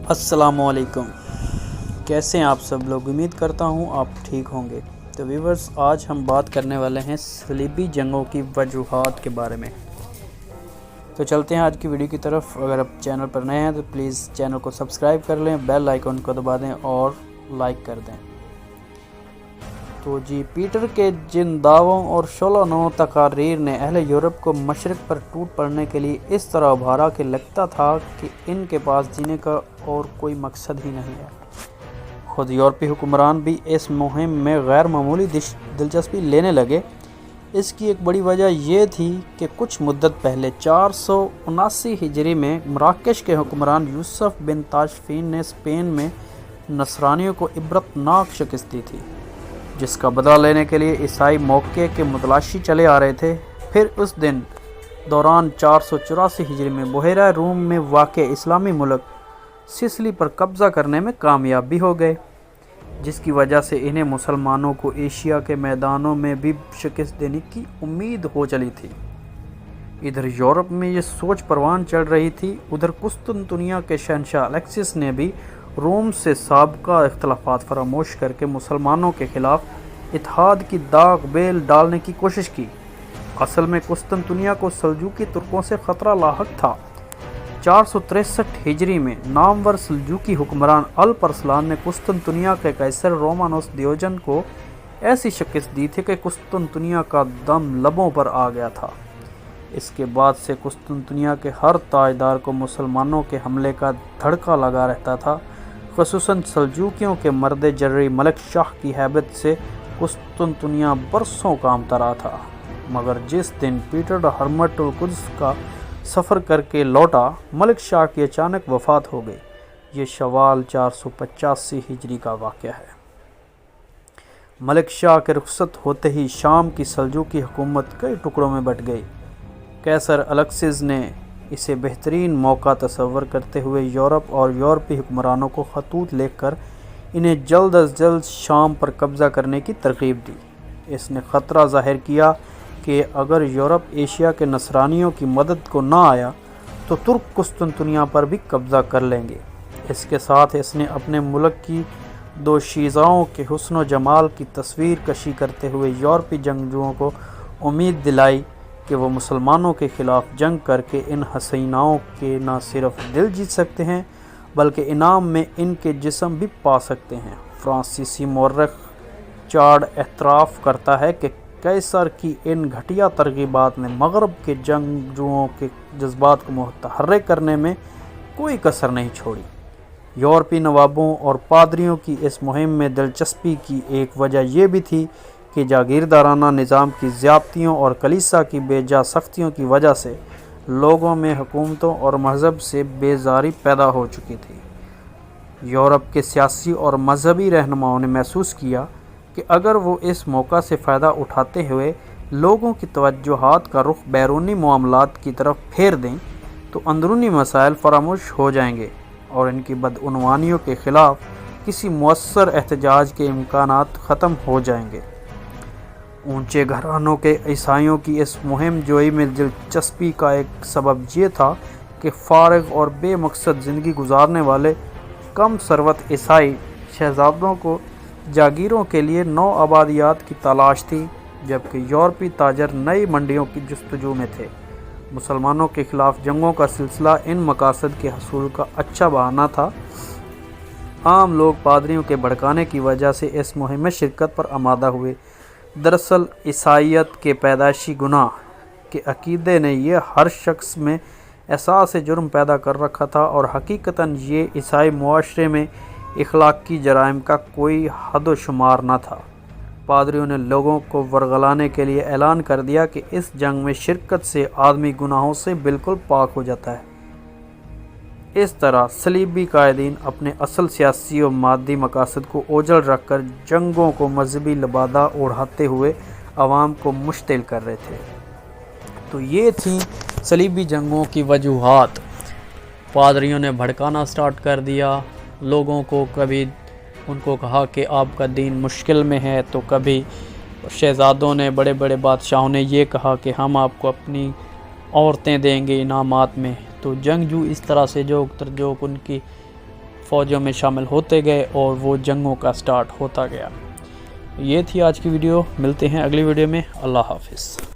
السلام علیکم، کیسے ہیں آپ سب لوگ؟ امید کرتا ہوں آپ ٹھیک ہوں گے۔ تو ویورز، آج ہم بات کرنے والے ہیں صلیبی جنگوں کی وجوہات کے بارے میں۔ تو چلتے ہیں آج کی ویڈیو کی طرف۔ اگر آپ چینل پر نئے ہیں تو پلیز چینل کو سبسکرائب کر لیں، بیل آئیکن کو دبا دیں اور لائک کر دیں۔ تو پیٹر کے جن دعووں اور شعلہ نو تقاریر نے اہل یورپ کو مشرق پر ٹوٹ پڑنے کے لیے اس طرح ابھارا کہ لگتا تھا کہ ان کے پاس جینے کا اور کوئی مقصد ہی نہیں ہے۔ خود یورپی حکمران بھی اس مہم میں غیر معمولی دلچسپی لینے لگے۔ اس کی ایک بڑی وجہ یہ تھی کہ کچھ مدت پہلے 479 ہجری میں مراکش کے حکمران یوسف بن تاشفین نے اسپین میں نصرانیوں کو عبرتناک شکست دی تھی، جس کا بدلہ لینے کے لیے عیسائی موقع کے متلاشی چلے آ رہے تھے۔ پھر اس دوران 484 ہجری میں بحیرہ روم میں واقع اسلامی ملک سسلی پر قبضہ کرنے میں کامیاب بھی ہو گئے، جس کی وجہ سے انہیں مسلمانوں کو ایشیا کے میدانوں میں بھی شکست دینے کی امید ہو چلی تھی۔ ادھر یورپ میں یہ سوچ پروان چڑھ رہی تھی، ادھر قسطنطنیہ کے شہنشاہ الیکسس نے بھی روم سے سابقہ اختلافات فراموش کر کے مسلمانوں کے خلاف اتحاد کی داغ بیل ڈالنے کی کوشش کی۔ اصل میں قسطنطنیہ کو سلجوقی ترکوں سے خطرہ لاحق تھا۔ 463 ہجری میں نامور سلجوقی حکمران الپرسلان نے قسطنطنیہ کے قیصر رومانوس دیوجن کو ایسی شکست دی تھی کہ قسطنطنیہ کا دم لبوں پر آ گیا تھا۔ اس کے بعد سے قسطنطنیہ کے ہر تاجدار کو مسلمانوں کے حملے کا دھڑکا لگا رہتا تھا، خصوصاً سلجوقیوں کے مرد جرری ملک شاہ کی ہیبت سے قسطنطنیہ برسوں کامتا رہا تھا۔ مگر جس دن پیٹر ہرمٹ القدس کا سفر کر کے لوٹا، ملک شاہ کی اچانک وفات ہو گئی۔ یہ شوال 485 ہجری کا واقعہ ہے۔ ملک شاہ کے رخصت ہوتے ہی شام کی سلجوقی حکومت کئی ٹکڑوں میں بٹ گئی۔ قیصر الیکسس نے اسے بہترین موقع تصور کرتے ہوئے یورپ اور یورپی حکمرانوں کو خطوط لکھ کر انہیں جلد از جلد شام پر قبضہ کرنے کی ترغیب دی۔ اس نے خطرہ ظاہر کیا کہ اگر یورپ ایشیا کے نصرانیوں کی مدد کو نہ آیا تو ترک قسطنطنیہ پر بھی قبضہ کر لیں گے۔ اس کے ساتھ اس نے اپنے ملک کی دوشیزاؤں کے حسن و جمال کی تصویر کشی کرتے ہوئے یورپی جنگجوؤں کو امید دلائی کہ وہ مسلمانوں کے خلاف جنگ کر کے ان حسیناؤں کے نہ صرف دل جیت سکتے ہیں بلکہ انعام میں ان کے جسم بھی پا سکتے ہیں۔ فرانسیسی مورخ چارڈ اعتراف کرتا ہے کہ قیصر کی ان گھٹیا ترغیبات نے مغرب کے جنگجوؤں کے جذبات کو متحرک کرنے میں کوئی کسر نہیں چھوڑی۔ یورپی نوابوں اور پادریوں کی اس مہم میں دلچسپی کی ایک وجہ یہ بھی تھی کہ جاگیردارانہ نظام کی زیادتیوں اور کلیسا کی بے جا سختیوں کی وجہ سے لوگوں میں حکومتوں اور مذہب سے بیزاری پیدا ہو چکی تھی۔ یورپ کے سیاسی اور مذہبی رہنماؤں نے محسوس کیا کہ اگر وہ اس موقع سے فائدہ اٹھاتے ہوئے لوگوں کی توجہات کا رخ بیرونی معاملات کی طرف پھیر دیں تو اندرونی مسائل فراموش ہو جائیں گے اور ان کی بدعنوانیوں کے خلاف کسی مؤثر احتجاج کے امکانات ختم ہو جائیں گے۔ اونچے گھرانوں کے عیسائیوں کی اس مہم جوئی میں دلچسپی کا ایک سبب یہ تھا کہ فارغ اور بے مقصد زندگی گزارنے والے کم ثروت عیسائی شہزادوں کو جاگیروں کے لیے نو آبادیات کی تلاش تھی، جبکہ یورپی تاجر نئی منڈیوں کی جستجو میں تھے۔ مسلمانوں کے خلاف جنگوں کا سلسلہ ان مقاصد کے حصول کا اچھا بہانہ تھا۔ عام لوگ پادریوں کے بھڑکانے کی وجہ سے اس مہم میں شرکت پر آمادہ ہوئے۔ دراصل عیسائیت کے پیدائشی گناہ کے عقیدے نے یہ ہر شخص میں احساس جرم پیدا کر رکھا تھا اور حقیقتاً یہ عیسائی معاشرے میں اخلاقی جرائم کا کوئی حد و شمار نہ تھا۔ پادریوں نے لوگوں کو ورغلانے کے لیے اعلان کر دیا کہ اس جنگ میں شرکت سے آدمی گناہوں سے بالکل پاک ہو جاتا ہے۔ اس طرح صلیبی قائدین اپنے اصل سیاسی و مادی مقاصد کو اوجھل رکھ کر جنگوں کو مذہبی لبادہ اوڑھاتے ہوئے عوام کو مشتعل کر رہے تھے۔ تو یہ تھیں صلیبی جنگوں کی وجوہات۔ پادریوں نے بھڑکانا سٹارٹ کر دیا لوگوں کو، کبھی ان کو کہا کہ آپ کا دین مشکل میں ہے، تو کبھی شہزادوں نے، بڑے بڑے بادشاہوں نے یہ کہا کہ ہم آپ کو اپنی عورتیں دیں گے انعامات میں۔ تو جنگجو اس طرح سے جوک ان کی فوجوں میں شامل ہوتے گئے اور وہ جنگوں کا سٹارٹ ہوتا گیا۔ یہ تھی آج کی ویڈیو، ملتے ہیں اگلی ویڈیو میں، اللہ حافظ۔